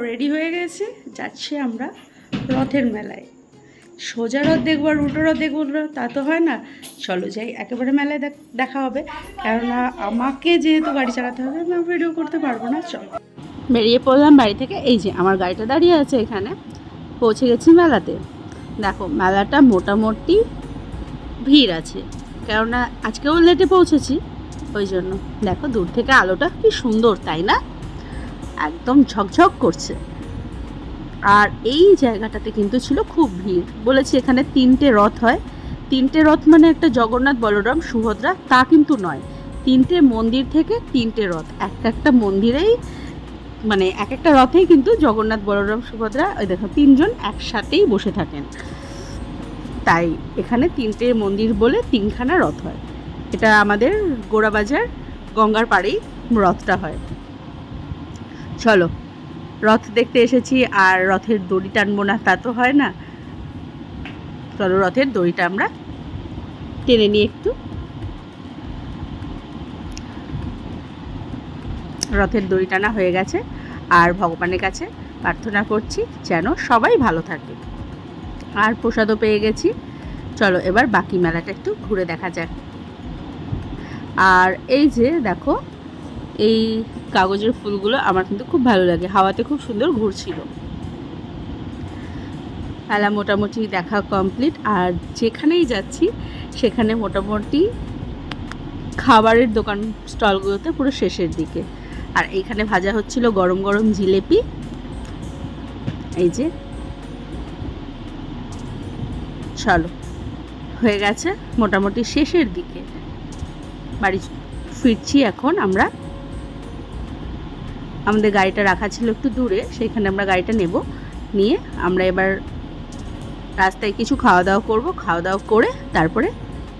Ready হয়ে গেছে, যাচ্ছি আমরা রথের মেলায়। সোজা রথ দেখবো আর উল্টো রথ দেখবো তা তো হয় না, চলো যাই একেবারে মেলায় দেখা হবে। কেননা আমাকে যেহেতু গাড়ি চালাতে হবে, আমি ভিডিও করতে পারবো না। চলো বেরিয়ে পড়লাম বাড়ি থেকে। এই যে আমার গাড়িটা দাঁড়িয়ে আছে এখানে, পৌঁছে গেছি মেলাতে। দেখো মেলাটা মোটামুটি ভিড় আছে, কেননা আজকেও লেটে পৌঁছেছি, ওই জন্য। দেখো দূর থেকে আলোটা কি সুন্দর, তাই না? একদম ঝকঝক করছে। আর এই জায়গাটাতে কিন্তু ছিল খুব ভিড়। বলেছি এখানে 3টে রথ হয়। 3টে রথ মানে একটা জগন্নাথ, বলরাম, সুভদ্রা তা কিন্তু নয়। 3টে মন্দির থেকে 3টে রথ, একটা মন্দিরেই মানে এক একটা রথেই কিন্তু জগন্নাথ, বলরাম, সুভদ্রা ওই দেখো 3জন একসাথেই বসে থাকেন। তাই এখানে 3টে মন্দির বলে 3খানা রথ হয়। এটা আমাদের গোড়াবাজার গঙ্গার পাড়েই রথটা হয়। চলো রথ দেখতে এসেছি, আর রথের দড়ি টানবো না তা তো হয় না। চলো রথের দড়িটা আমরা টেনে নিই একটু। রথের দড়ি টানা হয়ে গেছে, আর ভগবানের কাছে প্রার্থনা করছি যেন সবাই ভালো থাকে। আর প্রসাদও পেয়ে গেছি। চলো এবার বাকি মেলাটা একটু ঘুরে দেখা যাক। আর এই যে দেখো, এই কাগজের ফুলগুলো আমার কিন্তু খুব ভালো লাগে, হাওয়াতে খুব সুন্দর ঘুরছিল। মেলা মোটামুটি দেখা কমপ্লিট। আর যেখানেই যাচ্ছি সেখানে মোটামুটি খাবারের দোকান স্টলগুলোতে পুরো শেষের দিকে। আর এইখানে ভাজা হচ্ছিল গরম গরম জিলেপি। এই যে চলো হয়ে গেছে মোটামুটি শেষের দিকে, বাড়ি ফিরছি এখন আমরা। আমাদের গাড়িটা রাখা ছিল একটু দূরে, সেইখানে আমরা গাড়িটা নিয়ে আমরা এবার রাস্তায় কিছু খাওয়া দাওয়া করবো। খাওয়া দাওয়া করে তারপরে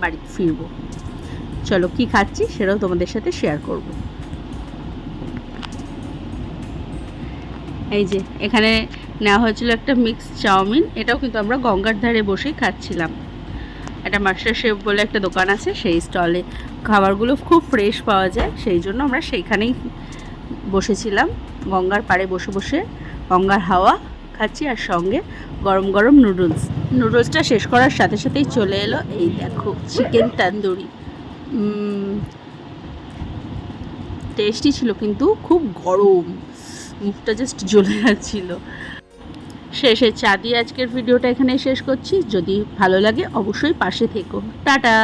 বাড়ি ফিরবো। চলো কি খাচ্ছি সেটাও তোমাদের সাথে শেয়ার করব। এই যে এখানে নেওয়া হয়েছিল একটা মিক্স চাউমিন, এটাও কিন্তু আমরা গঙ্গার ধারে বসেই খাচ্ছিলাম। একটা মাস্টার শেফ বলে একটা দোকান আছে, সেই স্টলে খাবারগুলো খুব ফ্রেশ পাওয়া যায়, সেই জন্য আমরা সেইখানেই বসেছিলাম। গঙ্গার পাড়ে বসে বসে গঙ্গার হাওয়া খাচ্ছি, আর সঙ্গে গরম গরম নুডলসটা শেষ করার সাথে সাথেই চলে এলো এই দেখো চিকেন তান্দুরি। টেস্টি ছিল কিন্তু খুব গরম, মুখটা জাস্ট জ্বলে যাচ্ছিল। শেষে চা দিয়ে আজকের ভিডিওটা এখানে শেষ করছি। যদি ভালো লাগে অবশ্যই পাশে থেকো। টাটা।